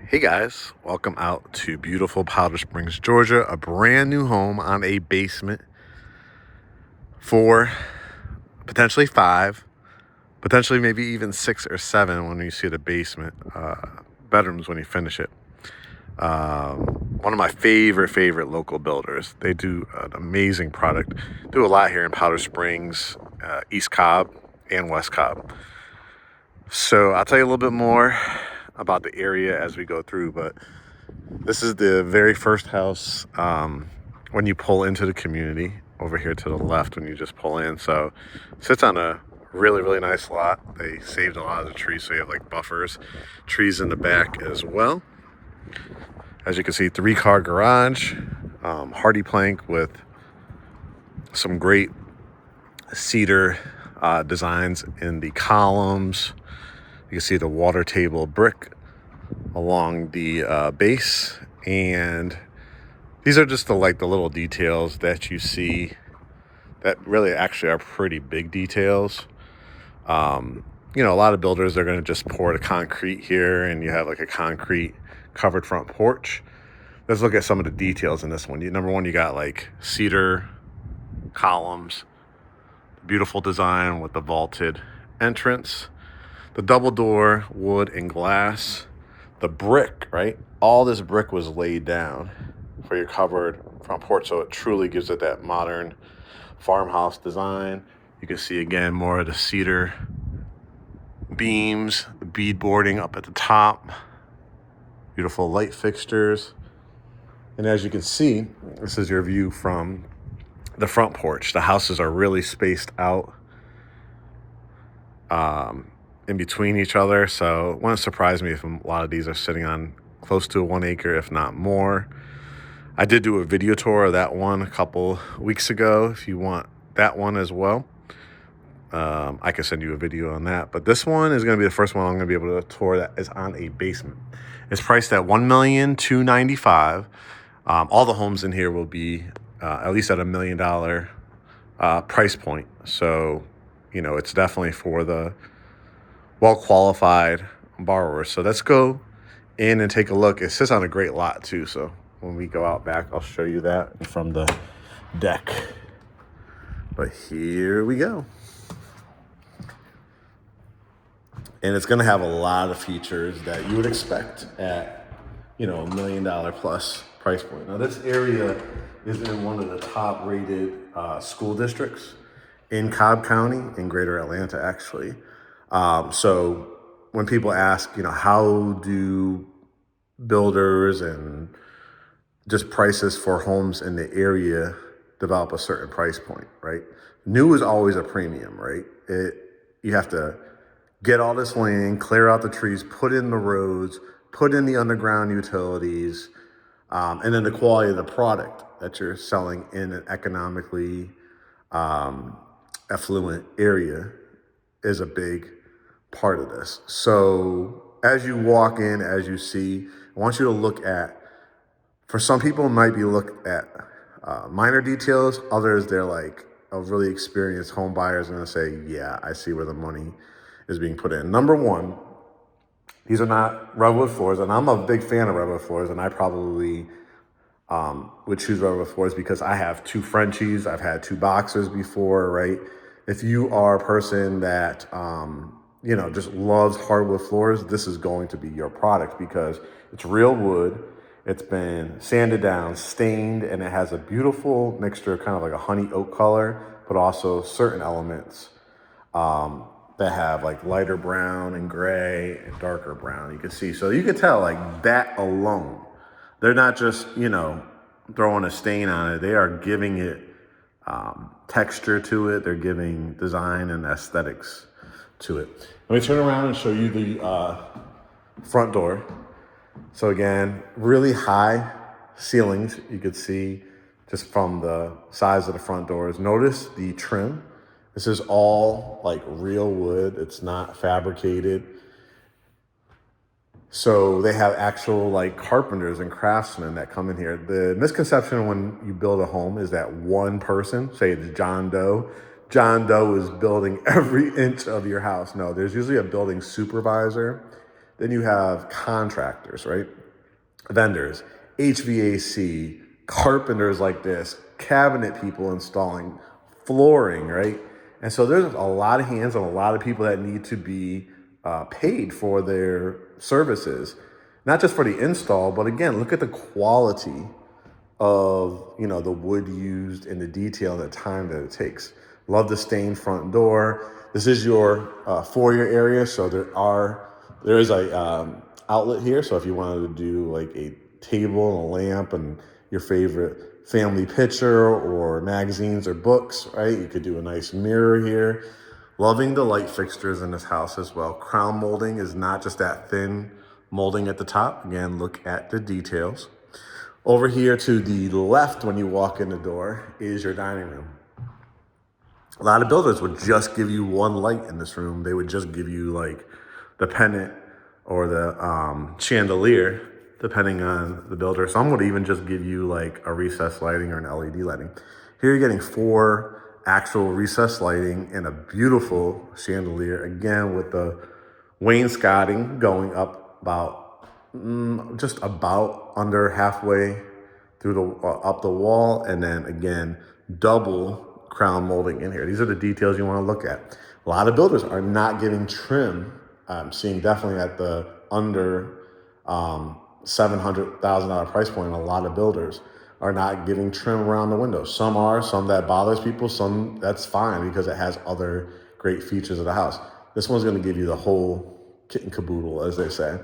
Hey guys, welcome out to beautiful Powder Springs, Georgia. A brand new home on a basement for potentially 5, potentially maybe even 6 or 7 when you see the basement bedrooms when you finish it. One of my favorite local builders. They do an amazing product. Do a lot here in Powder Springs, East Cobb, and West Cobb. So I'll tell you a little bit more about the area as we go through, but this is the very first house when you pull into the community over here to the left when you just pull in. So it sits on a really nice lot. They saved a lot of the trees, so you have like buffers, trees in the back as well. As you can see, 3-car garage, hardy plank with some great cedar designs in the columns. You can see the water table brick along the base, and these are just the little details that you see that really actually are pretty big details. A lot of builders, they're going to just pour the concrete here and you have like a concrete covered front porch. Let's look at some of the details in this one. Number one, you got like cedar columns, beautiful design with the vaulted entrance, the double door wood and glass, the brick, right? All this brick was laid down for your covered front porch, so it truly gives it that modern farmhouse design. You can see again more of the cedar beams, the beadboarding up at the top, beautiful light fixtures. And as you can see, this is your view from the front porch. The houses are really spaced out in between each other, so it wouldn't surprise me if a lot of these are sitting on close to 1 acre, if not more. I did do a video tour of that one a couple weeks ago. If you want that one as well, I can send you a video on that. But this one is going to be the first one I'm going to be able to tour that is on a basement. It's priced at $1,295,000. All the homes in here will be at least at $1 million price point. So, it's definitely for the well-qualified borrowers. So let's go in and take a look. It sits on a great lot too. So when we go out back, I'll show you that from the deck. But here we go. And it's going to have a lot of features that you would expect at, $1 million plus price point. Now, this area is in one of the top rated school districts in Cobb County, in Greater Atlanta, actually. So when people ask, how do builders and just prices for homes in the area develop a certain price point, right? New is always a premium, right? You have to get all this land, clear out the trees, put in the roads, put in the underground utilities, and then the quality of the product that you're selling in an economically affluent area is a big part of this. So as you walk in, as you see, I want you to look at, for some people it might be look at minor details. Others, they're like a really experienced home buyers and they say, yeah, I see where the money is being put in. Number one, these are not redwood floors, and I'm a big fan of redwood floors, and I probably would choose redwood floors because I have 2 Frenchies, I've had 2 boxers before, right? If you are a person that just loves hardwood floors, this is going to be your product because it's real wood. It's been sanded down, stained, and it has a beautiful mixture, kind of like a honey oak color, but also certain elements that have like lighter brown and gray and darker brown. You can see, so you can tell like that alone. They're not just, throwing a stain on it. They are giving it texture to it. They're giving design and aesthetics to it. Let me turn around and show you the front door. So again, really high ceilings. You could see just from the size of the front doors. Notice the trim. This is all like real wood. It's not fabricated. So they have actual like carpenters and craftsmen that come in here. The misconception when you build a home is that one person, say it's John Doe is building every inch of your house. No, there's usually a building supervisor Then you have contractors, right? Vendors, HVAC, carpenters like this, cabinet people installing, flooring, right? And so there's a lot of hands and a lot of people that need to be paid for their services, not just for the install, but again, look at the quality of the wood used and the detail and the time that it takes. Love the stained front door. This is your foyer area, so there is a outlet here. So if you wanted to do like a table and a lamp and your favorite family picture or magazines or books, right? You could do a nice mirror here. Loving the light fixtures in this house as well. Crown molding is not just that thin molding at the top. Again, look at the details. Over here to the left when you walk in the door is your dining room. A lot of builders would just give you one light in this room. They would just give you like the pendant or the chandelier, depending on the builder. Some would even just give you like a recessed lighting or an LED lighting. Here you're getting 4 actual recessed lighting and a beautiful chandelier, again with the wainscoting going up about just about under halfway through the up the wall, and then again double crown molding in here. These are the details you want to look at. A lot of builders are not giving trim. I'm seeing definitely at the under $700,000 price point. A lot of builders are not giving trim around the windows. Some are, some that bothers people, some that's fine because it has other great features of the house. This one's going to give you the whole kit and caboodle, as they say.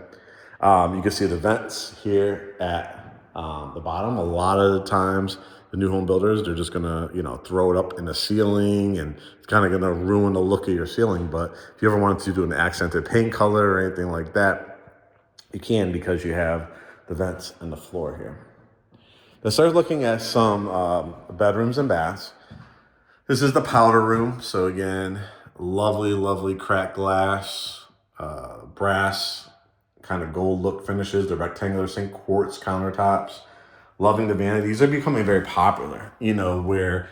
You can see the vents here at the bottom. A lot of the times, the new home builders, they're just gonna, throw it up in the ceiling, and it's kind of gonna ruin the look of your ceiling. But if you ever wanted to do an accented paint color or anything like that, you can, because you have the vents and the floor here. Let's start looking at some bedrooms and baths. This is the powder room. So again, lovely, lovely cracked glass, brass, kind of gold look finishes, the rectangular sink, quartz countertops. Loving the vanity. These are becoming very popular, where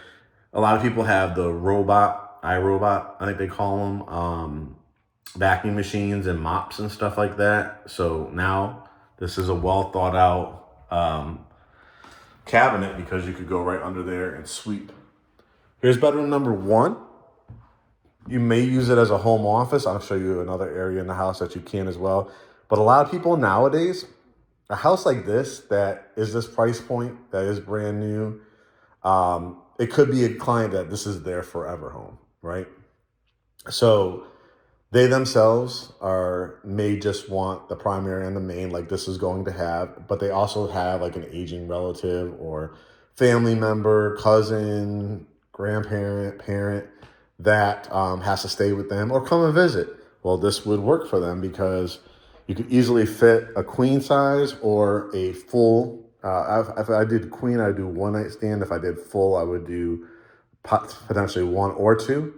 a lot of people have the iRobot, I think they call them, vacuum machines and mops and stuff like that. So now this is a well thought out cabinet, because you could go right under there and sweep. Here's bedroom number 1. You may use it as a home office. I'll show you another area in the house that you can as well. But a lot of people nowadays, a house like this, that is this price point, that is brand new, it could be a client that this is their forever home, right? So they themselves may just want the primary and the main, like this is going to have, but they also have like an aging relative or family member, cousin, grandparent, parent that has to stay with them or come and visit. Well, this would work for them, because you could easily fit a queen size or a full. If I did queen, I'd do one night stand. If I did full, I would do potentially 1 or 2.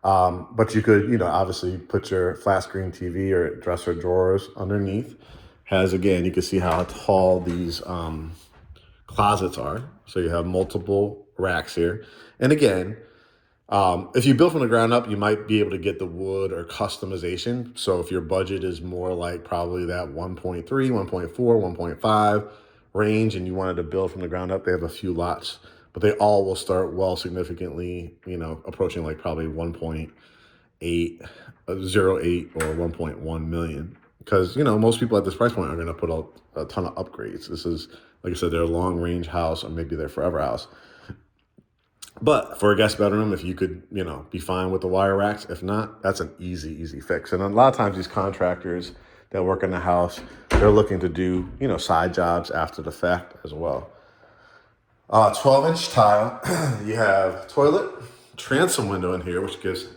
But you could, obviously put your flat screen TV or dresser drawers underneath. Again, you can see how tall these closets are. So you have multiple racks here. And again, if you build from the ground up, you might be able to get the wood or customization. So if your budget is more like probably that 1.3, 1.4, 1.5 range, and you wanted to build from the ground up, they have a few lots, but they all will start well significantly, approaching like probably 1.8, 0.8 or 1.1 million. Because, most people at this price point are going to put a ton of upgrades. This is, like I said, their long range house, or maybe their forever house. But for a guest bedroom, if you could, be fine with the wire racks. If not, that's an easy fix. And a lot of times these contractors that work in the house, they're looking to do, side jobs after the fact as well. 12-inch tile. You have toilet, transom window in here, which gives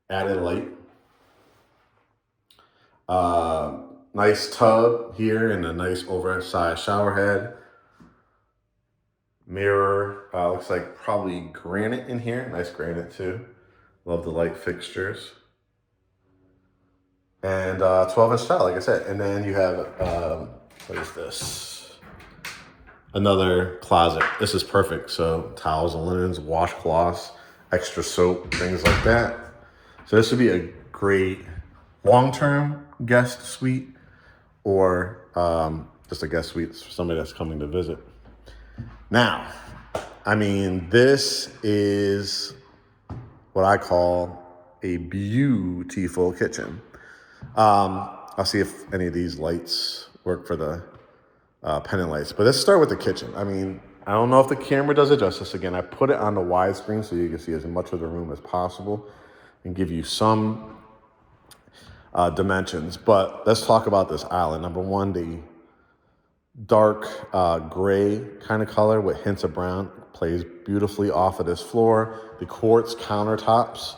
added light. Nice tub here and a nice oversized shower head. Mirror, looks like probably granite in here. Nice granite too. Love the light fixtures. And 12-inch tile, like I said. And then you have, what is this? Another closet. This is perfect. So towels and linens, washcloths, extra soap, things like that. So this would be a great long-term guest suite. or just a guest suite for somebody that's coming to visit. Now, I mean, this is what I call a beautiful kitchen. I'll see if any of these lights work for the pendant lights, but let's start with the kitchen. I mean, I don't know if the camera does it justice. Again, I put it on the widescreen so you can see as much of the room as possible and give you some dimensions. But let's talk about this island. Number one, the dark gray kind of color with hints of brown plays beautifully off of this floor. The quartz countertops,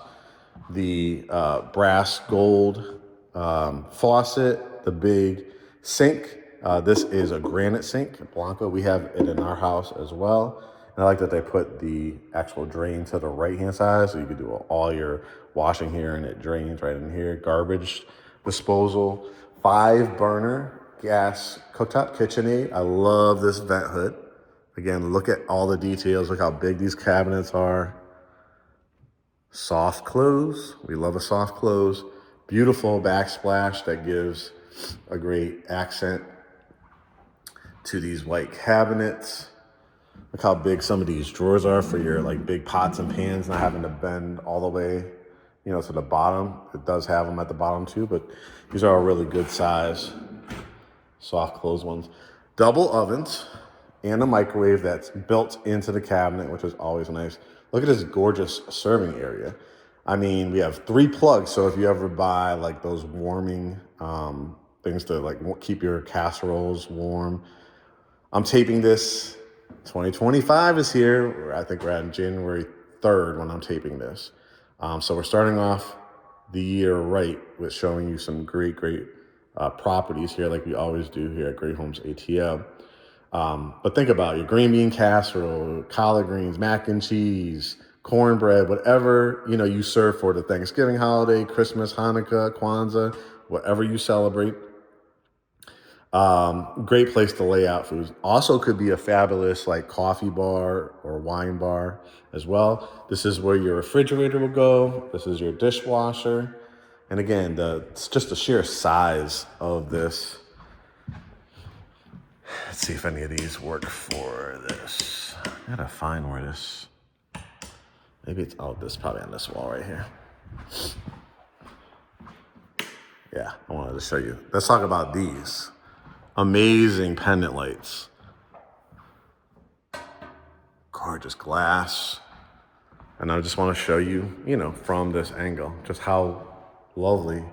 the brass gold faucet, the big sink. This is a granite sink, Blanca. We have it in our house as well. And I like that they put the actual drain to the right-hand side, so you can do all your washing here and it drains right in here. Garbage disposal, 5-burner gas cooktop KitchenAid. I love this vent hood. Again, look at all the details. Look how big these cabinets are. Soft close. We love a soft close. Beautiful backsplash that gives a great accent to these white cabinets. Look how big some of these drawers are for your like big pots and pans, not having to bend all the way, to the bottom. It does have them at the bottom too, but these are a really good size, soft close ones. Double ovens and a microwave that's built into the cabinet, which is always nice. Look at this gorgeous serving area. I mean, we have 3 plugs, so if you ever buy like those warming things to like keep your casseroles warm. I'm taping this, 2025 is here. I think we're at January 3rd when I'm taping this. So we're starting off the year right with showing you some great properties here like we always do here at Great Homes ATL. But think about your green bean casserole, collard greens, mac and cheese, cornbread, whatever, you serve for the Thanksgiving holiday, Christmas, Hanukkah, Kwanzaa, whatever you celebrate. Great place to lay out foods. Also could be a fabulous like coffee bar or wine bar as well. This is where your refrigerator will go. This is your dishwasher. And again, it's just the sheer size of this. Let's see if any of these work for this. I gotta find where this, maybe it's, this is probably on this wall right here. Yeah, I wanted to show you. Let's talk about these. Amazing pendant lights. Gorgeous glass. And I just want to show you, from this angle, just how lovely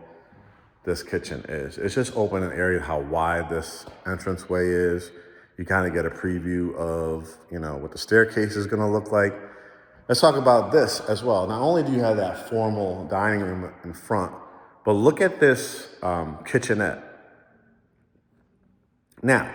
this kitchen is. It's just open and area, how wide this entranceway is. You kind of get a preview of, what the staircase is going to look like. Let's talk about this as well. Not only do you have that formal dining room in front, but look at this kitchenette. Now,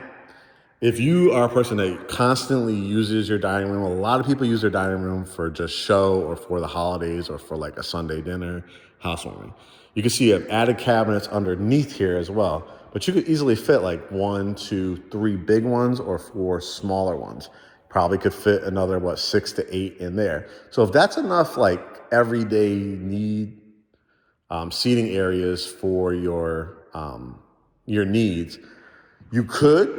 if you are a person that constantly uses your dining room, a lot of people use their dining room for just show or for the holidays or for like a Sunday dinner, housewarming. You can see added cabinets underneath here as well, but you could easily fit like 1, 2, 3 big ones or 4 smaller ones. Probably could fit another, 6 to 8 in there. So if that's enough like everyday need seating areas for your needs, you could,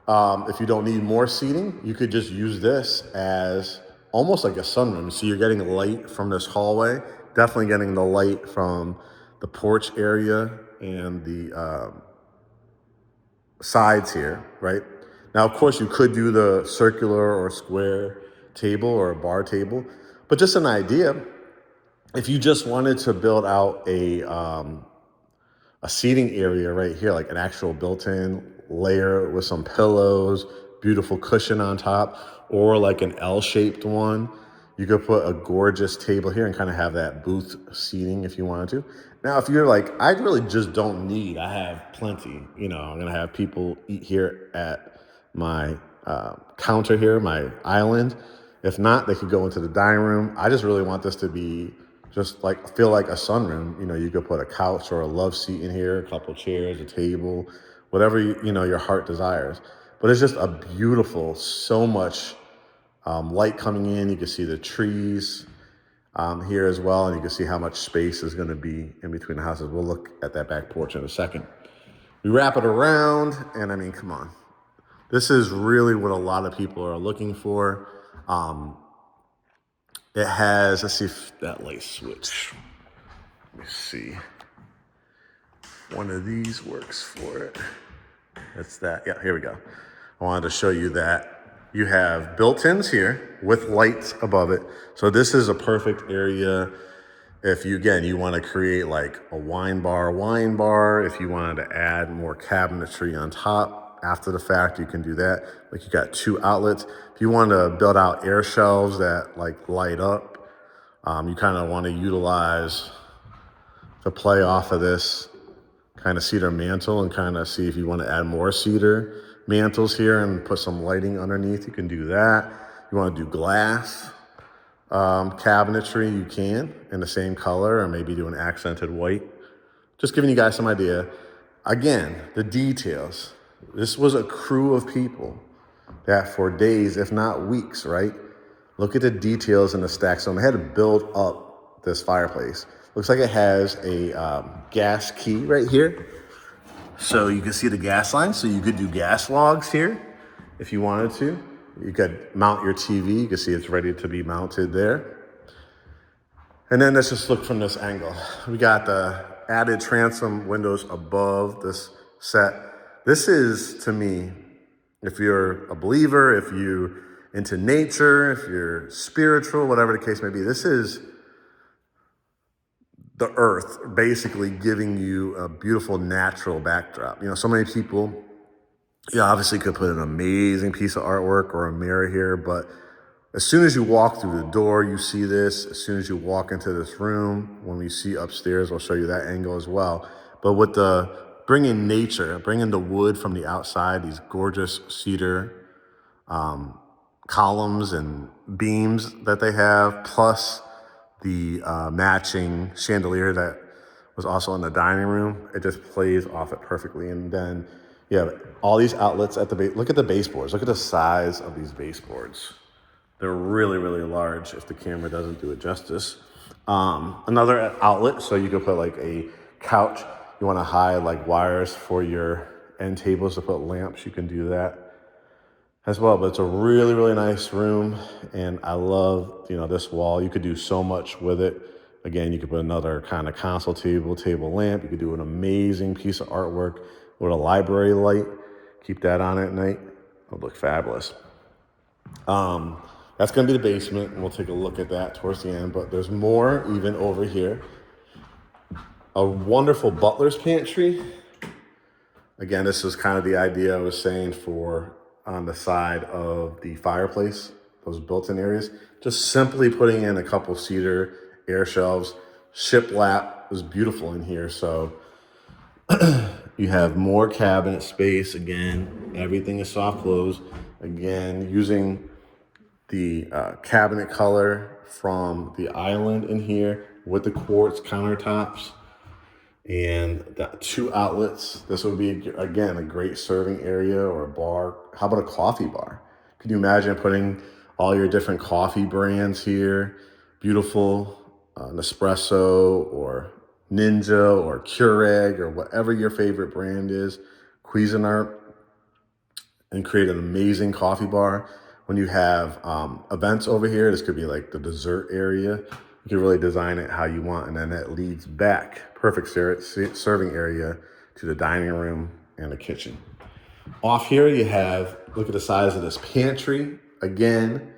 if you don't need more seating, you could just use this as almost like a sunroom. So you're getting light from this hallway, definitely getting the light from the porch area and the sides here, right? Now, of course, you could do the circular or square table or a bar table, but just an idea, if you just wanted to build out a seating area right here, like an actual built-in layer with some pillows, beautiful cushion on top, or like an L-shaped one. You could put a gorgeous table here and kind of have that booth seating if you wanted to. Now, if you're like, I really just don't need, I have plenty, I'm gonna have people eat here at my counter here, my island. If not, they could go into the dining room. I just really want this to be just like, feel like a sunroom. You could put a couch or a love seat in here, a couple chairs, a table, whatever, your heart desires. But it's just a beautiful, so much light coming in. You can see the trees here as well. And you can see how much space is going to be in between the houses. We'll look at that back porch in a second. We wrap it around, and I mean, come on. This is really what a lot of people are looking for. It has, let's see if that light switch. Let me see. One of these works for it. That's that. Yeah, here we go. I wanted to show you that. You have built-ins here with lights above it. So this is a perfect area if you, again, you want to create like a wine bar. If you wanted to add more cabinetry on top after the fact, you can do that. Like you got 2 outlets. If you want to build out air shelves that like light up, you kind of want to utilize to play off of this kind of cedar mantle and kind of see if you want to add more cedar mantles here and put some lighting underneath. You can do that. You want to do glass cabinetry, you can in the same color, or maybe do an accented white. Just giving you guys some idea. Again, the details. This was a crew of people that for days, if not weeks, right? Look at the details in the stack. So I had to build up this fireplace. Looks like it has a gas key right here. So you can see the gas line. So you could do gas logs here if you wanted to. You could mount your TV. You can see it's ready to be mounted there. And then let's just look from this angle. We got the added transom windows above this set. This is, to me, if you're a believer, if you're into nature, if you're spiritual, whatever the case may be, this is the earth basically giving you a beautiful natural backdrop. You know, so many people, you obviously could put an amazing piece of artwork or a mirror here, but as soon as you walk through the door, you see this. As soon as you walk into this room, when we see upstairs, I'll show you that angle as well. But with the bringing nature, bringing the wood from the outside, these gorgeous cedar columns and beams that they have, plus the matching chandelier that was also in the dining room, it just plays off it perfectly. And then you have all these outlets at the base. Look at the baseboards. Look at the size of these baseboards. They're really, really large if the camera doesn't do it justice. Another outlet, so you can put like a couch. You want to hide like wires for your end tables to put lamps, you can do that as well. But it's a really, really nice room. And I love, you know, this wall. You could do so much with it. Again, you could put another kind of console table lamp. You could do an amazing piece of artwork with a library light. Keep that on at night. It'll look fabulous. That's going to be the basement, and we'll take a look at that towards the end. But there's more even over here. A wonderful butler's pantry. Again, this is kind of the idea I was saying for on the side of the fireplace, those built-in areas. Just simply putting in a couple cedar air shelves. Shiplap was beautiful in here, so you have more cabinet space. Again, everything is soft close. Again, using the cabinet color from the island in here with the quartz countertops and the 2 outlets. This would be, again, a great serving area or a bar. How about a coffee bar? Could you imagine putting all your different coffee brands here? Beautiful Nespresso or Ninja or Keurig or whatever your favorite brand is, Cuisinart, and create an amazing coffee bar. When you have events over here, this could be like the dessert area. You can really design it how you want, and then that leads back, perfect serving area to the dining room and the kitchen. Off here you have, look at the size of this pantry. Again,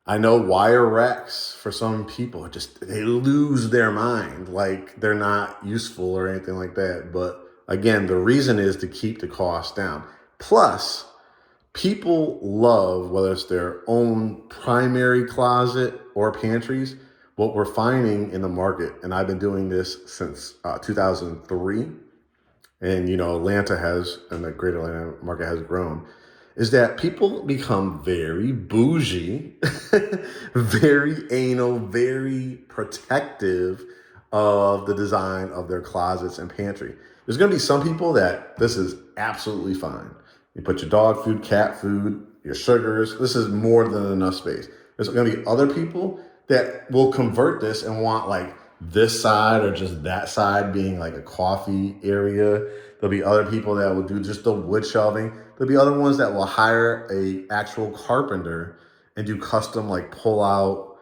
I know wire racks for some people, they lose their mind, like they're not useful or anything like that. But again, the reason is to keep the cost down. Plus, people love, whether it's their own primary closet or pantries, what we're finding in the market, and I've been doing this since 2003, and you know, Atlanta has, and the greater Atlanta market has grown, is that people become very bougie, very anal, very protective of the design of their closets and pantry. There's gonna be some people that this is absolutely fine. You put your dog food, cat food, your sugars. This is more than enough space. There's going to be other people that will convert this and want like this side or just that side being like a coffee area. There'll be other people that will do just the wood shelving. There'll be other ones that will hire a actual carpenter and do custom like pull out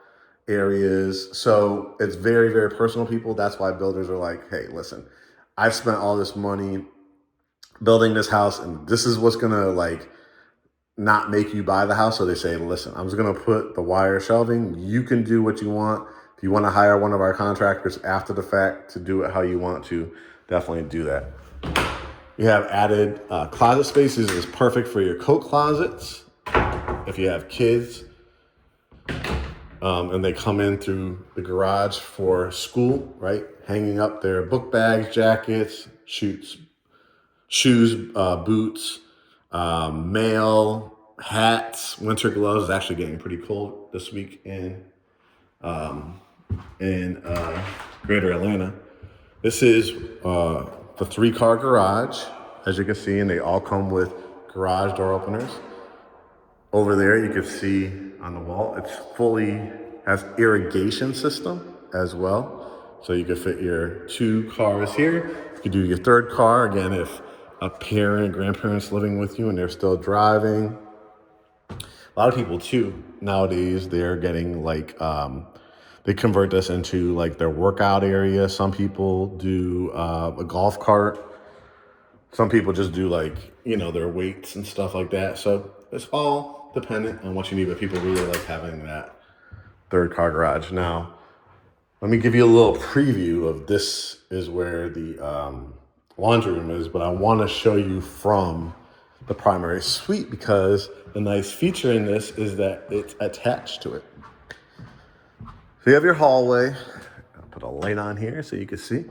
areas. So it's very, very personal, people. That's why builders are like, hey, listen, I've spent all this money building this house and this is what's gonna like not make you buy the house. So they say, listen, I'm just gonna put the wire shelving. You can do what you want. If you want to hire one of our contractors after the fact to do it how you want to, definitely do that. You have added closet spaces. Is perfect for your coat closets. If you have kids and they come in through the garage for school, right? Hanging up their book bags, jackets, shoes, boots, mail, hats, winter gloves. It's actually getting pretty cold this week in Greater Atlanta. This is the 3-car garage, as you can see, and they all come with garage door openers. Over there, you can see on the wall, it's fully has irrigation system as well. So you can fit your 2 cars here. You can do your 3rd car, again, if a parent, grandparents living with you and they're still driving. A lot of people too, nowadays, they're getting like, they convert this into like their workout area. Some people do a golf cart. Some people just do like, their weights and stuff like that. So it's all dependent on what you need, but people really like having that 3rd car garage. Now, let me give you a little preview of this is where the laundry room is, but I want to show you from the primary suite because the nice feature in this is that it's attached to it. So you have your hallway. I'll put a light on here so you can see.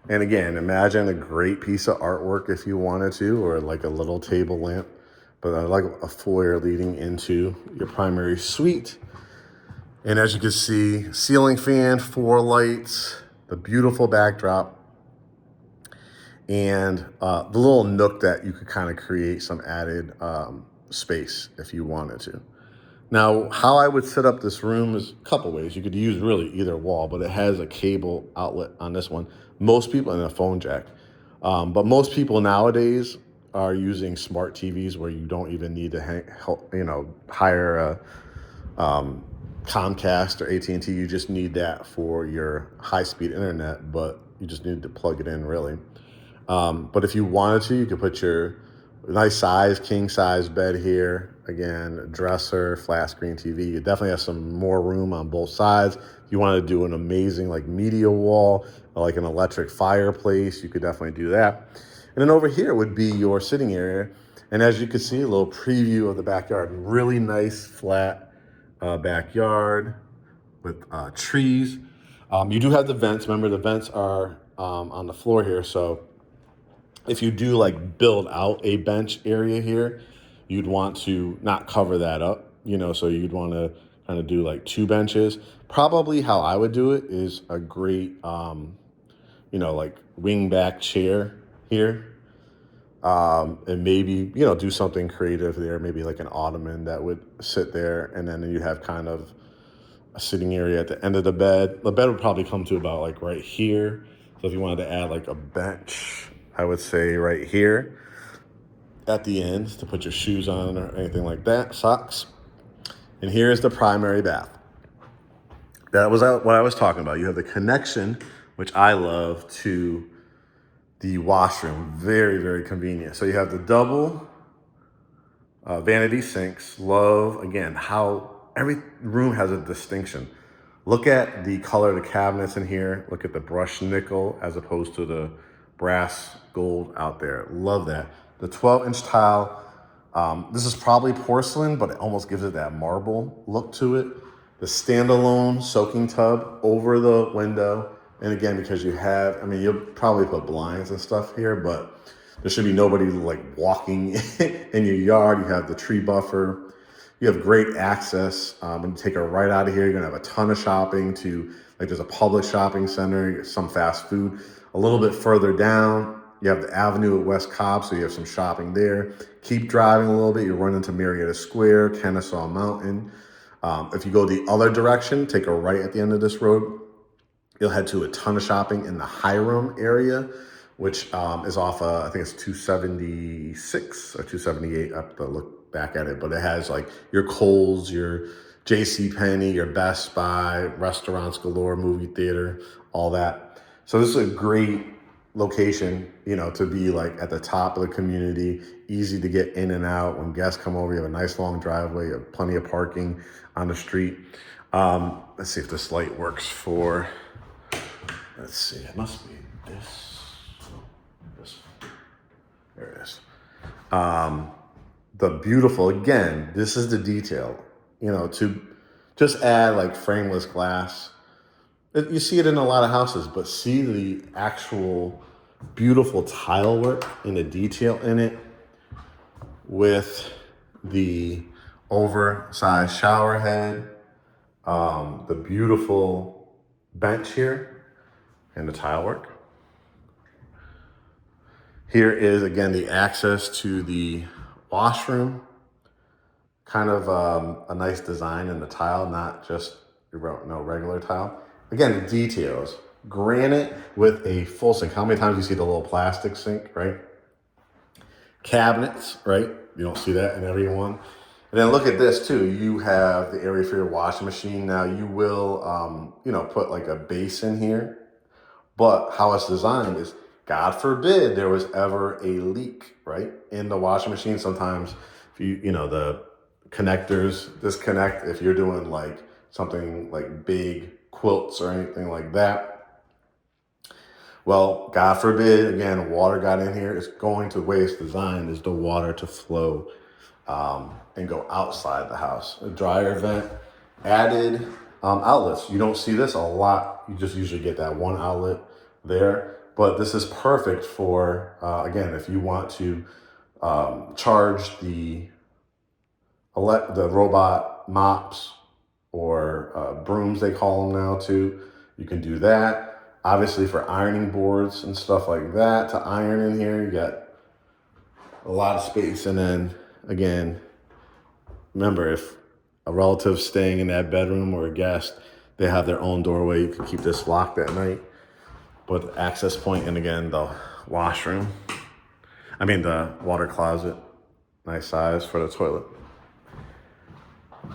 And again, imagine a great piece of artwork if you wanted to, or like a little table lamp, but I like a foyer leading into your primary suite. And as you can see, ceiling fan, 4 lights, the beautiful backdrop, and the little nook that you could kind of create some added space if you wanted to. Now, how I would set up this room is a couple ways. You could use really either wall, but it has a cable outlet on this one. Most people, and a phone jack. But most people nowadays are using smart TVs where you don't even need to hire a Comcast or AT&T. You just need that for your high-speed internet, but you just need to plug it in, really. But if you wanted to, you could put your nice size, king size bed here. Again, dresser, flat screen TV. You definitely have some more room on both sides. If you want to do an amazing like media wall, or like an electric fireplace, you could definitely do that. And then over here would be your sitting area. And as you can see, a little preview of the backyard. Really nice flat backyard with trees. You do have the vents. Remember, the vents are on the floor here. So if you do like build out a bench area here, you'd want to not cover that up, so you'd want to kind of do like 2 benches. Probably how I would do it is a great, like wing back chair here. And maybe, do something creative there, maybe like an ottoman that would sit there. And then you have kind of a sitting area at the end of the bed. The bed would probably come to about like right here. So if you wanted to add like a bench, I would say right here at the end to put your shoes on or anything like that, socks. And here's the primary bath. That was what I was talking about. You have the connection, which I love, to the washroom. Very, very convenient. So you have the double vanity sinks. Love, again, how every room has a distinction. Look at the color of the cabinets in here. Look at the brushed nickel as opposed to the brass gold out there. Love that. The 12-inch tile. This is probably porcelain, but it almost gives it that marble look to it. The standalone soaking tub over the window. And again, because you'll probably put blinds and stuff here, but there should be nobody like walking in your yard. You have the tree buffer. You have great access. When you take it right out of here, you're gonna have a ton of shopping there's a public shopping center, some fast food. A little bit further down, you have the avenue at West Cobb, so you have some shopping there. Keep driving a little bit, you run into Marietta Square, Kennesaw Mountain. If you go the other direction, take a right at the end of this road, you'll head to a ton of shopping in the Hiram area, which is off, I think it's 276 or 278. I have to look back at it, but it has like your Kohl's, your JC Penney, your Best Buy, restaurants galore, movie theater, all that. So this is a great location, you know, to be like at the top of the community, easy to get in and out. When guests come over, you have a nice long driveway, you have plenty of parking on the street. Let's see if this light works for, let's see, it must be this. There it is. The beautiful, again, this is the detail, you know, to just add like frameless glass. You see it in a lot of houses, but see the actual beautiful tile work and the detail in it with the oversized shower head, the beautiful bench here, and the tile work. Here is, again, the access to the washroom. Kind of a nice design in the tile, not just regular tile. Again, the details. Granite with a full sink. How many times do you see the little plastic sink, right? Cabinets, right? You don't see that in every one. And then look at this too. You have the area for your washing machine. Now you will, put like a basin here. But how it's designed is, God forbid there was ever a leak, right? In the washing machine. Sometimes if the connectors disconnect, if you're doing like something like big quilts or anything like that. Well, God forbid, again, water got in here. It's going to, the way it's designed is the water to flow and go outside the house. A dryer vent, added outlets. You don't see this a lot. You just usually get that one outlet there. But this is perfect for, again, if you want to charge the robot mops or brooms, they call them now too. You can do that. Obviously for ironing boards and stuff like that, to iron in here, you got a lot of space. And then again, remember, if a relative's staying in that bedroom or a guest, they have their own doorway. You can keep this locked at night. But the access point, and again, the washroom. The water closet, nice size for the toilet.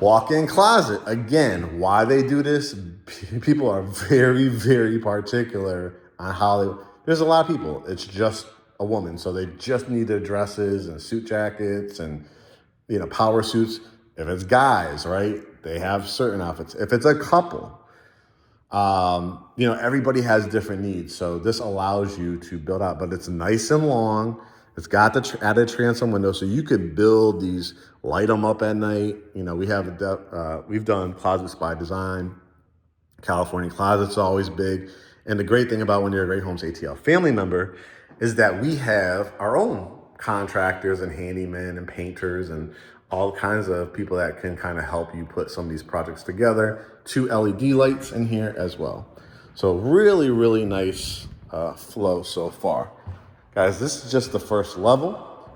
Walk-in closet. Again, why they do this, people are very, very particular on how there's a lot of people, it's just a woman, so they just need their dresses and suit jackets and, power suits. If it's guys, right, they have certain outfits. If it's a couple, everybody has different needs. So this allows you to build out, but it's nice and long. It's got the added transom window, so you could build these, light them up at night. We've done closets by design. California closets are always big. And the great thing about when you're a Great Homes ATL family member is that we have our own contractors and handymen and painters and all kinds of people that can kind of help you put some of these projects together. 2 LED lights in here as well. So really, really nice flow so far. Guys, this is just the first level.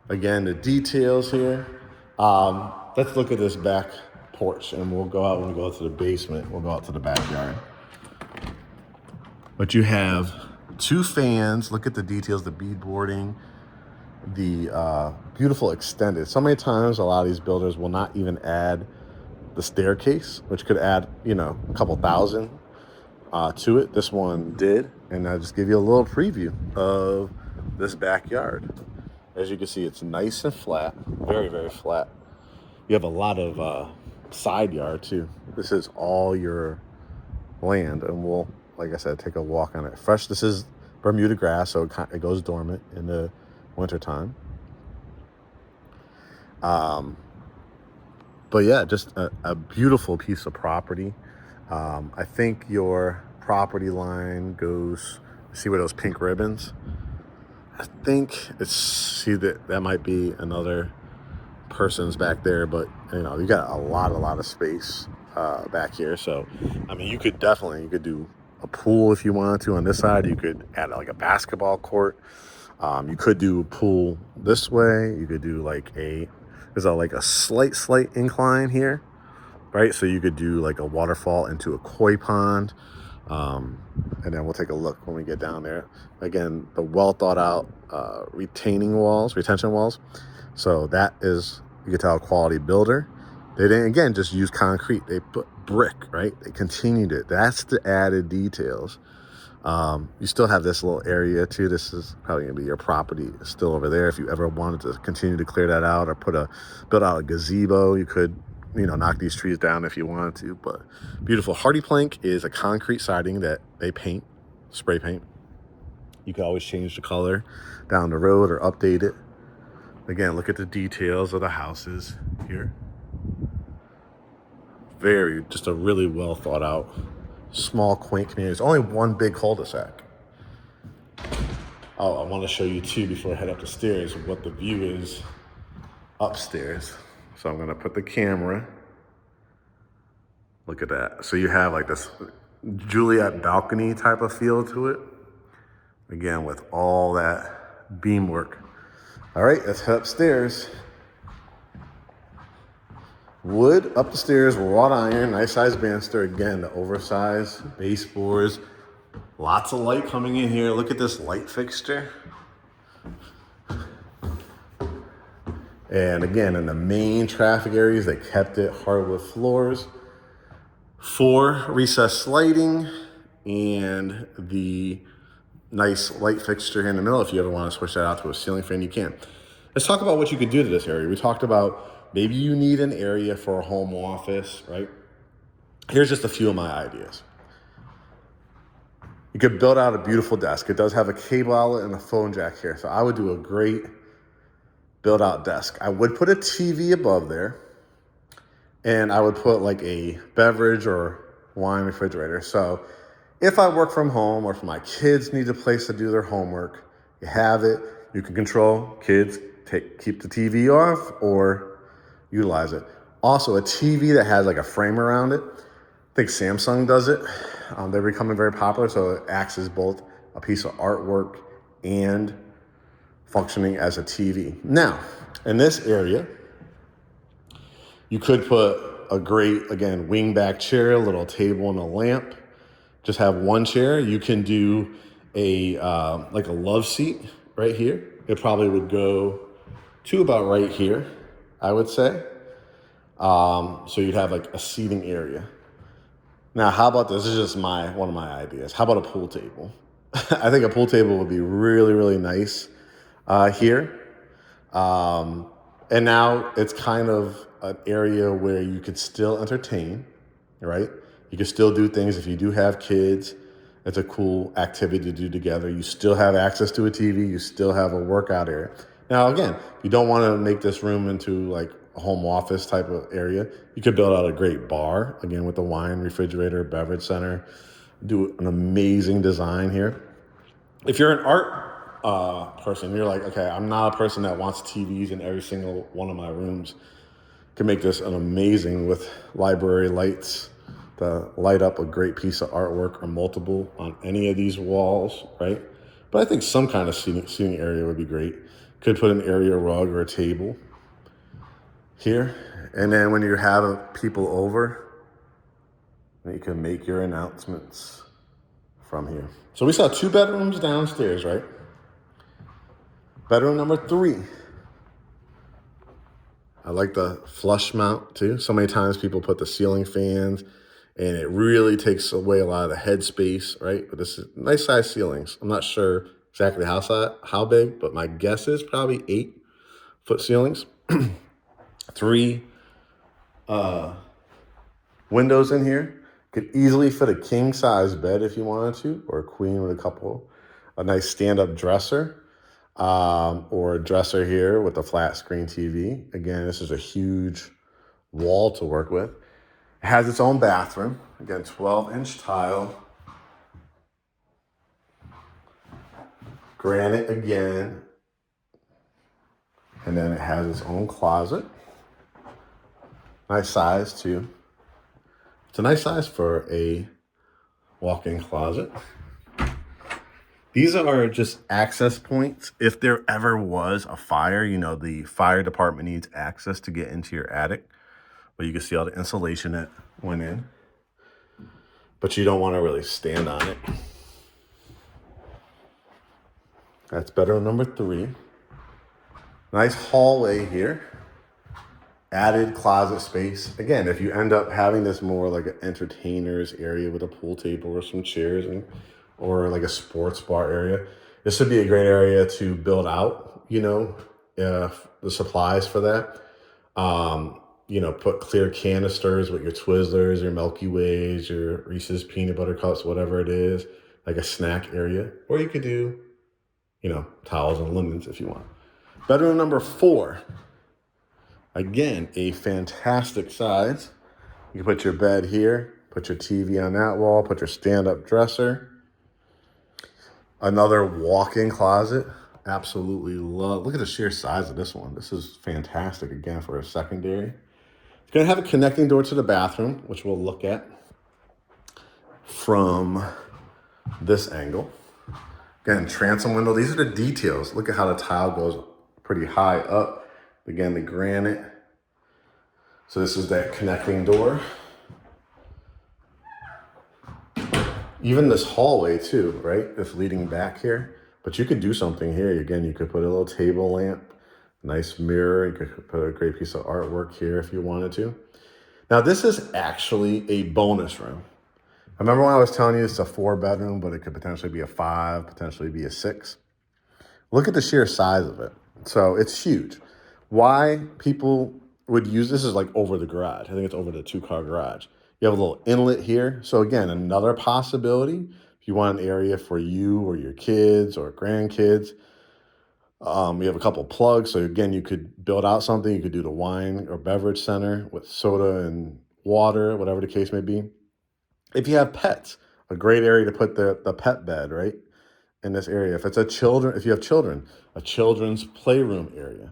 Again, the details here. Let's look at this back porch, and we'll go out when we go to the basement. We'll go out to the backyard. But you have 2 fans. Look at the details, the beadboarding, the beautiful extended. So many times, a lot of these builders will not even add the staircase, which could add, a couple thousand to it. This one did, and I'll just give you a little preview of this backyard. As you can see, it's nice and flat, very, very flat. You have a lot of side yard too. This is all your land, and we'll, like I said, take a walk on it. Fresh, this is Bermuda grass, so it goes dormant in the wintertime. But yeah, just a beautiful piece of property. I think your property line goes, see where those pink ribbons? I think that might be another person's back there, but you got a lot of space back here. So, you could do a pool if you wanted to on this side. You could add like a basketball court. You could do a pool this way. You could do there's a slight incline here, right? So you could do like a waterfall into a koi pond. And then we'll take a look when we get down there. Again, the well thought out retention walls. So that is, you can tell, a quality builder. They didn't, again, just use concrete. They put brick, right? They continued it. That's the added details. You still have this little area too. This is probably gonna be your property still over there. If you ever wanted to continue to clear that out or build out a gazebo, you could, knock these trees down if you wanted to. But beautiful. Hardy plank is a concrete siding that they paint, spray paint. You can always change the color down the road or update it. Again, look at the details of the houses here. Just a really well thought out, small, quaint community. It's only one big cul-de-sac. Oh, I want to show you too, before I head up the stairs, what the view is upstairs. So I'm going to put the camera. Look at that. So you have like this Juliet balcony type of feel to it. Again, with all that beam work. All right, let's head upstairs. Wood up the stairs, wrought iron, nice size banister. Again, the oversized baseboards. Lots of light coming in here. Look at this light fixture. And again, in the main traffic areas, they kept it hardwood floors. 4 recessed lighting and the nice light fixture here in the middle. If you ever want to switch that out to a ceiling fan, you can. Let's talk about what you could do to this area. We talked about maybe you need an area for a home office, right? Here's just a few of my ideas. You could build out a beautiful desk. It does have a cable outlet and a phone jack here. So I would do a great build out desk. I would put a TV above there, and I would put like a beverage or wine refrigerator. So if I work from home or if my kids need a place to do their homework, you have it. You can control kids, keep the TV off or utilize it. Also, a TV that has like a frame around it. I think Samsung does it. They're becoming very popular, so it acts as both a piece of artwork and functioning as a TV. Now, in this area, you could put a great, again, wing-back chair, a little table and a lamp. Just have one chair. You can do a like a love seat right here. It probably would go to about right here, I would say. So you'd have like a seating area. Now, how about this? This is just one of my ideas. How about a pool table? I think a pool table would be really, really nice here. And now it's kind of an area where you could still entertain, right? You can still do things if you do have kids. It's a cool activity to do together. You still have access to a TV. You still have a workout area. Now, again, you don't want to make this room into like a home office type of area. You could build out a great bar, again, with the wine refrigerator, beverage center. Do an amazing design here. If you're an art person, you're like, okay, I'm not a person that wants TVs in every single one of my rooms. Can make this an amazing with library lights to light up a great piece of artwork or multiple on any of these walls, right? But I think some kind of seating area would be great. Could put an area rug or a table here. And then when you have people over, you can make your announcements from here. So we saw 2 bedrooms downstairs, right? Bedroom number 3. I like the flush mount too. So many times people put the ceiling fans and it really takes away a lot of the head space, right? But this is nice size ceilings. I'm not sure exactly how big, but my guess is probably 8-foot ceilings. 3 windows in here. Could easily fit a king size bed if you wanted to, or a queen with a nice stand-up dresser, or a dresser here with a flat screen TV. Again, this is a huge wall to work with. It has its own bathroom. Again, 12-inch tile. Granite again. And then it has its own closet. Nice size too. It's a nice size for a walk-in closet. These are just access points. If there ever was a fire, the fire department needs access to get into your attic. But you can see all the insulation that went in. but you don't want to really stand on it. That's bedroom number 3. Nice hallway here. Added closet space. Again, if you end up having this more like an entertainer's area with a pool table or some chairs or like a sports bar area, this would be a great area to build out, the supplies for that. Put clear canisters with your Twizzlers, your Milky Ways, your Reese's peanut butter cups, whatever it is, like a snack area. Or you could do, towels and linens if you want. Bedroom number 4. Again, a fantastic size. You can put your bed here, put your TV on that wall, put your stand-up dresser. Another walk-in closet. Absolutely love. Look at the sheer size of this one. This is fantastic, again, for a secondary. It's going to have a connecting door to the bathroom, which we'll look at from this angle. Again, transom window. These are the details. Look at how the tile goes pretty high up. Again, the granite. So this is that connecting door. Even this hallway too, right? It's leading back here. But you could do something here. Again, you could put a little table lamp, nice mirror. You could put a great piece of artwork here if you wanted to. Now, this is actually a bonus room. I remember when I was telling you it's a 4-bedroom, but it could potentially be a 5, potentially be a 6. Look at the sheer size of it. So it's huge. Why people would use this is like over the garage. I think it's over the 2-car garage. You have a little inlet here. So again, another possibility. If you want an area for you or your kids or grandkids, you have a couple plugs. So again, you could build out something. You could do the wine or beverage center with soda and water, whatever the case may be. If you have pets, a great area to put the pet bed, right? In this area. If you have children, a children's playroom area.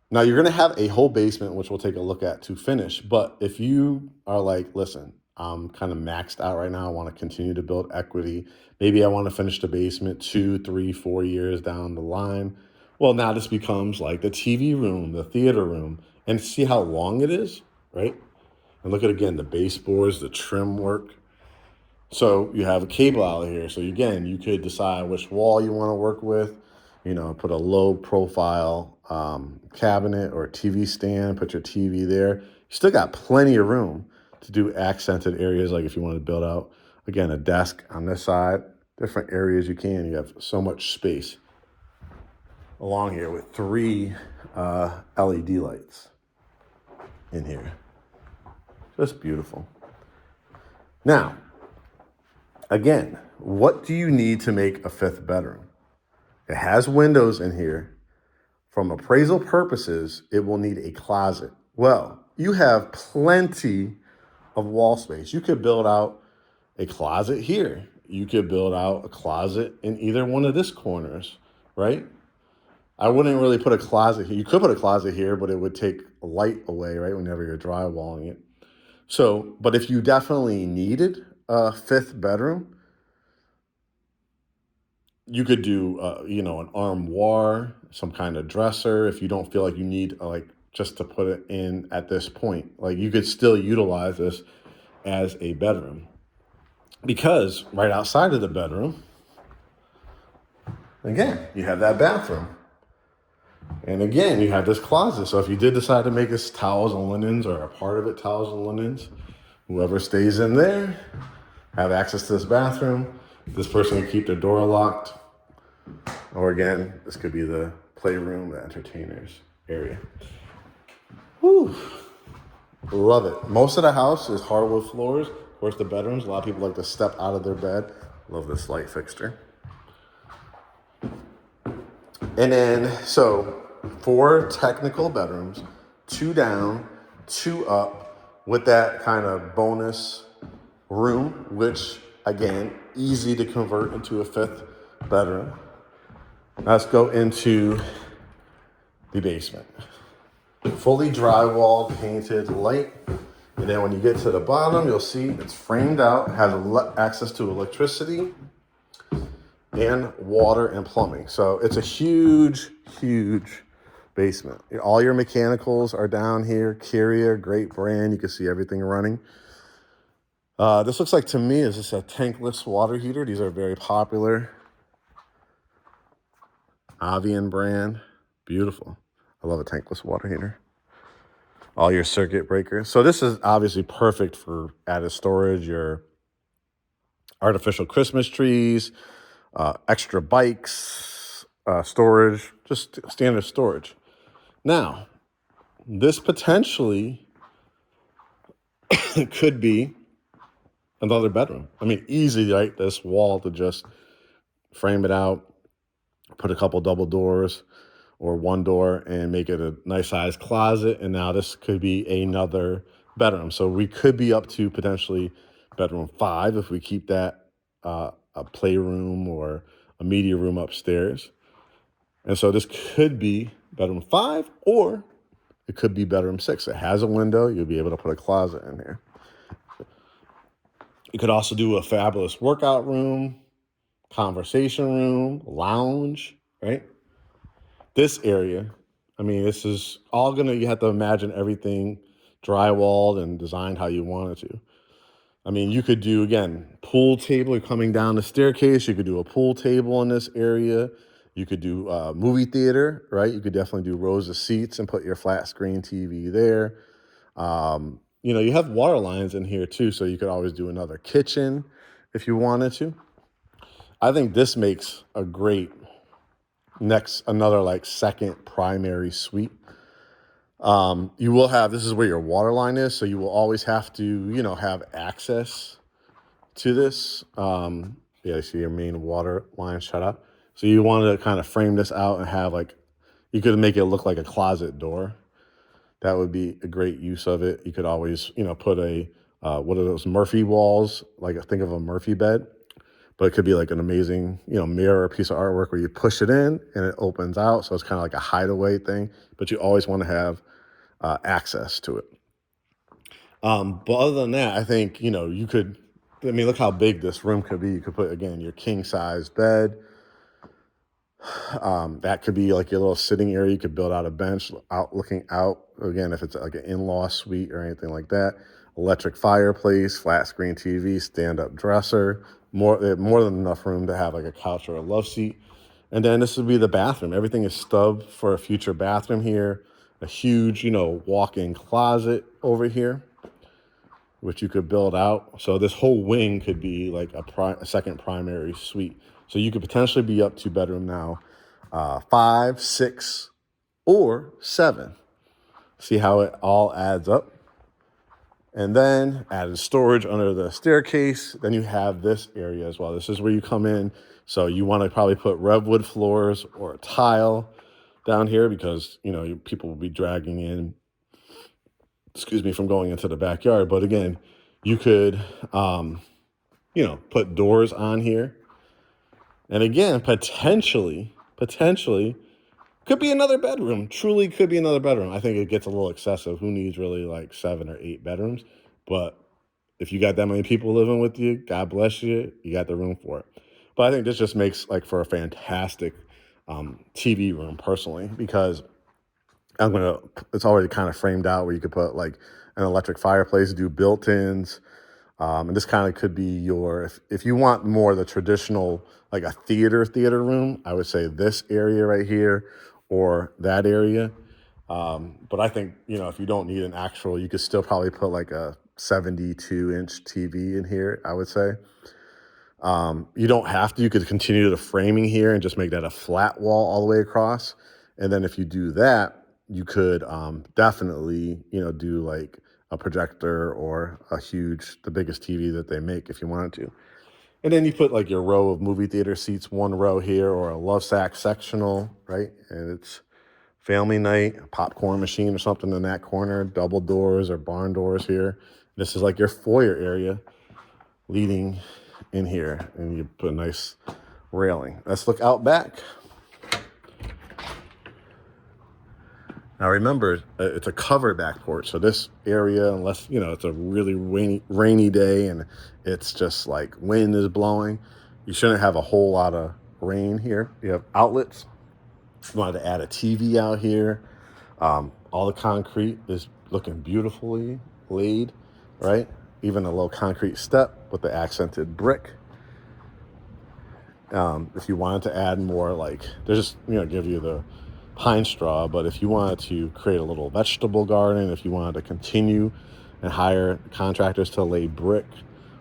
Now you're going to have a whole basement, which we'll take a look at to finish. But if you are like, listen, I'm kind of maxed out right now. I want to continue to build equity. Maybe I want to finish the basement 2, 3, 4 years down the line. Well, now this becomes like the TV room, the theater room, and see how long it is, right? And look at, again, the baseboards, the trim work. So you have a cable out here. So again, you could decide which wall you want to work with. Put a low profile cabinet or TV stand, put your TV there. You still got plenty of room to do accented areas, like if you want to build out, again, a desk on this side, different areas you can. You have so much space along here with 3 LED lights in here. Just beautiful. Now, again, what do you need to make a 5th bedroom? It has windows in here. From appraisal purposes, it will need a closet. Well, you have plenty of wall space. You could build out a closet here. You could build out a closet in either one of these corners, right? I wouldn't really put a closet here. You could put a closet here, but it would take light away, right, whenever you're drywalling it. So, but if you definitely needed a 5th bedroom, you could do, an armoire, some kind of dresser. If you don't feel like you need, just to put it in at this point, like you could still utilize this as a bedroom. Because right outside of the bedroom, again, you have that bathroom. And again, you have this closet. So if you did decide to make this towels and linens, or a part of it towels and linens, whoever stays in there have access to this bathroom. This person can keep their door locked. Or again, this could be the playroom, the entertainers area. Whew. Love it. Most of the house is hardwood floors. Of course, the bedrooms, a lot of people like to step out of their bed. Love this light fixture. And then, so 4 technical bedrooms, 2 down, 2 up, with that kind of bonus room, which again, easy to convert into a 5th bedroom. Let's go into the basement. Fully drywall, painted, light. And then when you get to the bottom, you'll see it's framed out, has access to electricity and water and plumbing. So it's a huge, huge basement. All your mechanicals are down here. Carrier, great brand. You can see everything running. This looks like to me is just a tankless water heater. These are very popular. Avian brand. Beautiful. I love a tankless water heater. All your circuit breakers. So this is obviously perfect for added storage, your artificial Christmas trees, extra bikes, storage, just standard storage. Now, this potentially could be another bedroom. I mean, easy, right? This wall to just frame it out, put a couple double doors or one door and make it a nice sized closet. And now this could be another bedroom. So we could be up to potentially bedroom 5 if we keep that a playroom or a media room upstairs. And so this could be bedroom 5 or it could be bedroom 6. It has a window. You'll be able to put a closet in here. You could also do a fabulous workout room, conversation room, lounge, right? This area, I mean, this is all gonna, you have to imagine everything drywalled and designed how you want it to. I mean, you could do, again, pool table. You're coming down the staircase. You could do a pool table in this area. You could do movie theater, right? You could definitely do rows of seats and put your flat screen TV there. You have water lines in here too, so you could always do another kitchen if you wanted to. I think this makes a great another like second primary suite. You will have, this is where your water line is, so you will always have to, have access to this. Yeah, see your main water line shut up. So you want to kind of frame this out and have like, you could make it look like a closet door. That would be a great use of it. You could always, put a, what are those Murphy walls? Like think of a Murphy bed, but it could be like an amazing, mirror piece of artwork where you push it in and it opens out. So it's kind of like a hideaway thing, but you always want to have access to it. But other than that, I think, you could, I mean, look how big this room could be. You could put, again, your king size bed. That could be like your little sitting area. You could build out a bench looking out. Again, if it's like an in-law suite or anything like that. Electric fireplace, flat screen TV, stand-up dresser. More than enough room to have like a couch or a love seat. And then this would be the bathroom. Everything is stubbed for a future bathroom here. A huge, walk-in closet over here, which you could build out. So this whole wing could be like a second primary suite. So you could potentially be up to bedroom now 5, 6, or 7. See how it all adds up. And then added storage under the staircase. Then you have this area as well. This is where you come in. So you want to probably put redwood floors or a tile down here because, people will be dragging in, from going into the backyard. But again, you could, put doors on here. And again, potentially, could be another bedroom. Truly could be another bedroom. I think it gets a little excessive. Who needs really like 7 or 8 bedrooms? But if you got that many people living with you, God bless you, you got the room for it. But I think this just makes like for a fantastic TV room personally, because it's already kind of framed out where you could put like an electric fireplace, do built-ins. And this kind of could be your, if you want more of the traditional, like a theater room, I would say this area right here or that area. But I think, if you don't need an actual, you could still probably put like a 72-inch TV in here, I would say. You don't have to. You could continue the framing here and just make that a flat wall all the way across. And then if you do that, you could definitely, do like a projector or the biggest TV that they make if you wanted to. And then you put like your row of movie theater seats, one row here, or a love sack sectional, right? And it's family night, a popcorn machine or something in that corner, double doors or barn doors here. This is like your foyer area leading in here, and you put a nice railing. Let's look out back. Now remember, it's a covered back porch, so this area, unless it's a really rainy day and it's just like wind is blowing, you shouldn't have a whole lot of rain here. You have outlets. You wanted to add a TV out here. All the concrete is looking beautifully laid, right? even a little concrete step with the accented brick. If you wanted to add more, like, there's just, give you the pine straw, but if you wanted to create a little vegetable garden, if you wanted to continue and hire contractors to lay brick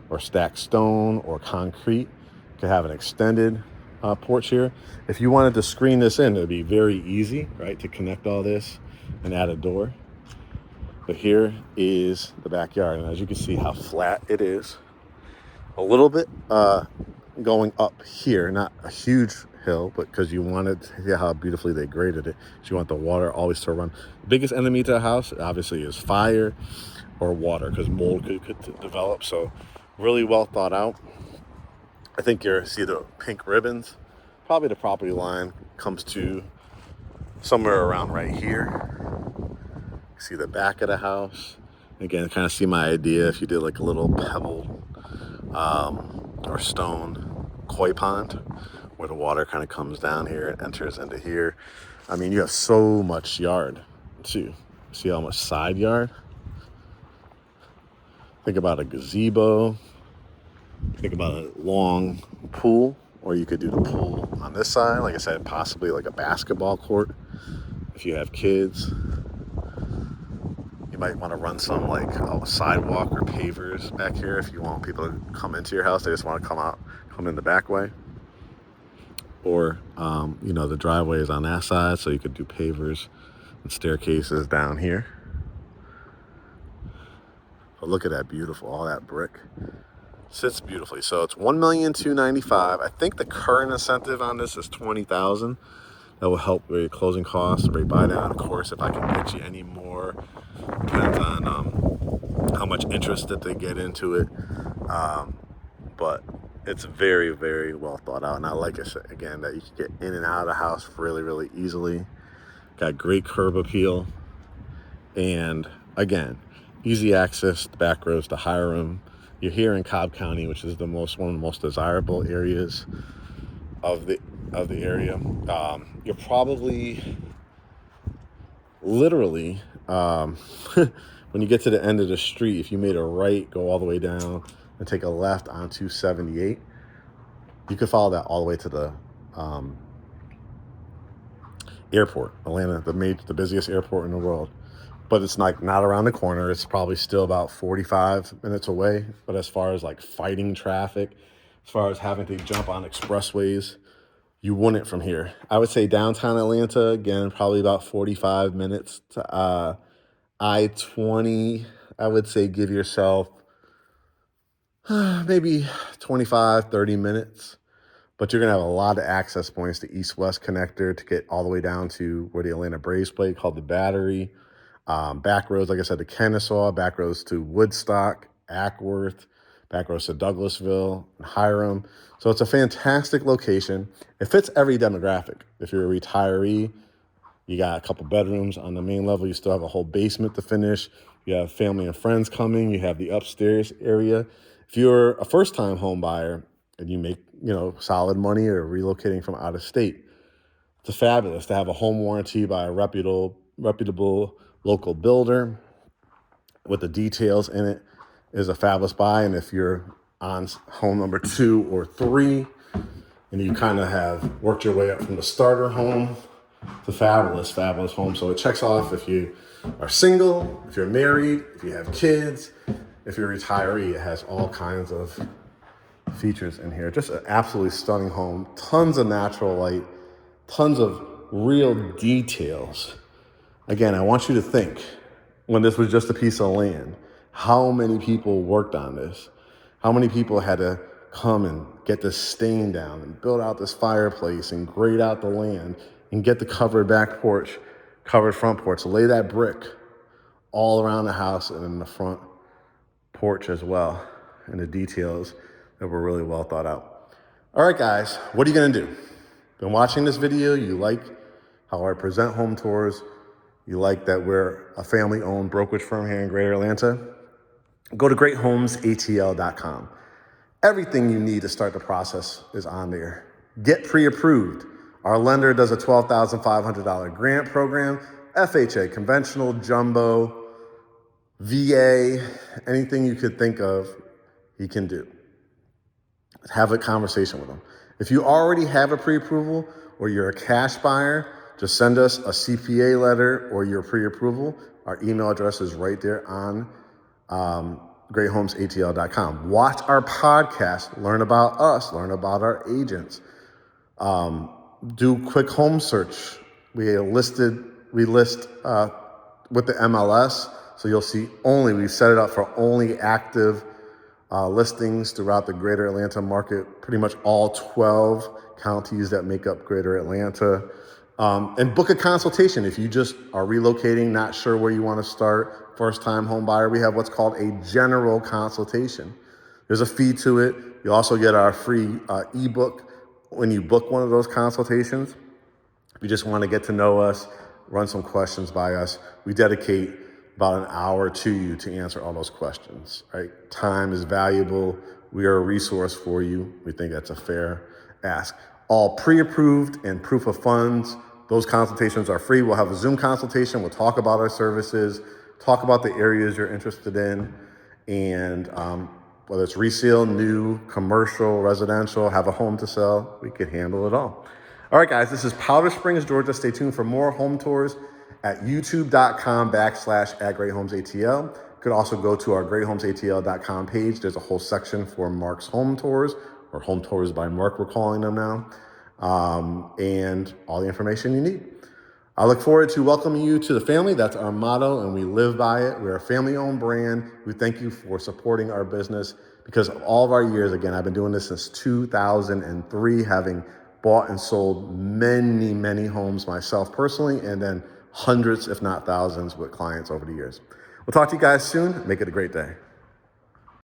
or stack stone or concrete, you could have an extended porch here. If you wanted to screen this in, it would be very easy, right, to connect all this and add a door. But here is the backyard, and as you can see how flat it is, a little bit going up here, not a huge hill, but because you wanted to see how beautifully they graded it. So you want the water always to run. The biggest enemy to a house, obviously, is fire or water, because mold could develop. So really well thought out. I think you see the pink ribbons. Probably the property line comes to somewhere around right here. You see the back of the house. Again, kind of see my idea if you did like a little pebble or stone koi pond where the water kind of comes down here and enters into here. I mean, you have so much yard too. See how much side yard? Think about a gazebo. Think about a long pool, or you could do the pool on this side. Like I said, possibly like a basketball court if you have kids. You might want to run some like a sidewalk or pavers back here if you want people to come into your house. They just want to come in the back way. Or, the driveway is on that side, so you could do pavers and staircases down here. But look at that beautiful, all that brick. Sits beautifully. So it's $1,295,000. I think the current incentive on this is $20,000. That will help with your closing costs, or buy down. Of course, if I can get you any more, depends on how much interest that they get into it. But it's very, very well thought out. And I like it, again, that you can get in and out of the house really, really easily. Got great curb appeal. And again, easy access, the back roads to Hiram. You're here in Cobb County, which is one of the most desirable areas of the area. You're probably literally when you get to the end of the street, if you made a right, go all the way down and take a left on 278, you could follow that all the way to the airport, Atlanta, the busiest airport in the world. But it's not around the corner. It's probably still about 45 minutes away. But as far as like fighting traffic, as far as having to jump on expressways, you wouldn't from here. I would say downtown Atlanta, again, probably about 45 minutes to I-20. I would say give yourself maybe 25, 30 minutes. But you're going to have a lot of access points to east-west connector to get all the way down to where the Atlanta Braves play, called the Battery. Back roads, like I said, to Kennesaw, back roads to Woodstock, Ackworth, back roads to Douglasville, and Hiram. So it's a fantastic location. It fits every demographic. If you're a retiree, you got a couple bedrooms on the main level. You still have a whole basement to finish. You have family and friends coming. You have the upstairs area. If you're a first-time home buyer and you make, solid money or relocating from out of state, it's fabulous to have a home warranty by a reputable local builder with the details in it is a fabulous buy. And if you're on home number 2 or 3 and you kind of have worked your way up from the starter home, it's a fabulous home. So it checks off if you are single, if you're married, if you have kids, if you're a retiree. It has all kinds of features in here. Just an absolutely stunning home. Tons of natural light, tons of real details. Again, I want you to think, when this was just a piece of land, how many people worked on this? How many people had to come and get this stain down and build out this fireplace and grade out the land and get the covered back porch, covered front porch, lay that brick all around the house and in the front porch as well, and the details that were really well thought out. All right, guys, what are you gonna do? Been watching this video, you like how I present home tours, you like that we're a family-owned brokerage firm here in Greater Atlanta, go to greathomesatl.com. Everything you need to start the process is on there. Get pre-approved. Our lender does a $12,500 grant program, FHA, conventional, jumbo, VA, anything you could think of, he can do. Have a conversation with them. If you already have a pre-approval or you're a cash buyer, just send us a CPA letter or your pre-approval. Our email address is right there on greathomesatl.com. Watch our podcast, learn about us, learn about our agents. Do quick home search. We list with the MLS, so you'll see we set it up for only active listings throughout the greater Atlanta market, pretty much all 12 counties that make up greater Atlanta. And book a consultation. If you just are relocating, not sure where you want to start, first time home buyer, we have what's called a general consultation. There's a fee to it. You also get our free ebook when you book one of those consultations. If you just want to get to know us, run some questions by us, we dedicate about an hour to you to answer all those questions, right? Time is valuable. We are a resource for you. We think that's a fair ask. All pre-approved and proof of funds, those consultations are free. We'll have a Zoom consultation. We'll talk about our services, talk about the areas you're interested in, and whether it's resale, new, commercial, residential, have a home to sell, we could handle it all. All right, guys, this is Powder Springs, Georgia. Stay tuned for more home tours at youtube.com/@greathomesatl. You could also go to our greathomesatl.com page. There's a whole section for Mark's home tours, or home tours by Mark, we're calling them now, and all the information you need. I look forward to welcoming you to the family. That's our motto, and we live by it. We're a family-owned brand. We thank you for supporting our business because of all of our years. Again, I've been doing this since 2003, having bought and sold many, many homes myself personally, and then hundreds, if not thousands, with clients over the years. We'll talk to you guys soon. Make it a great day.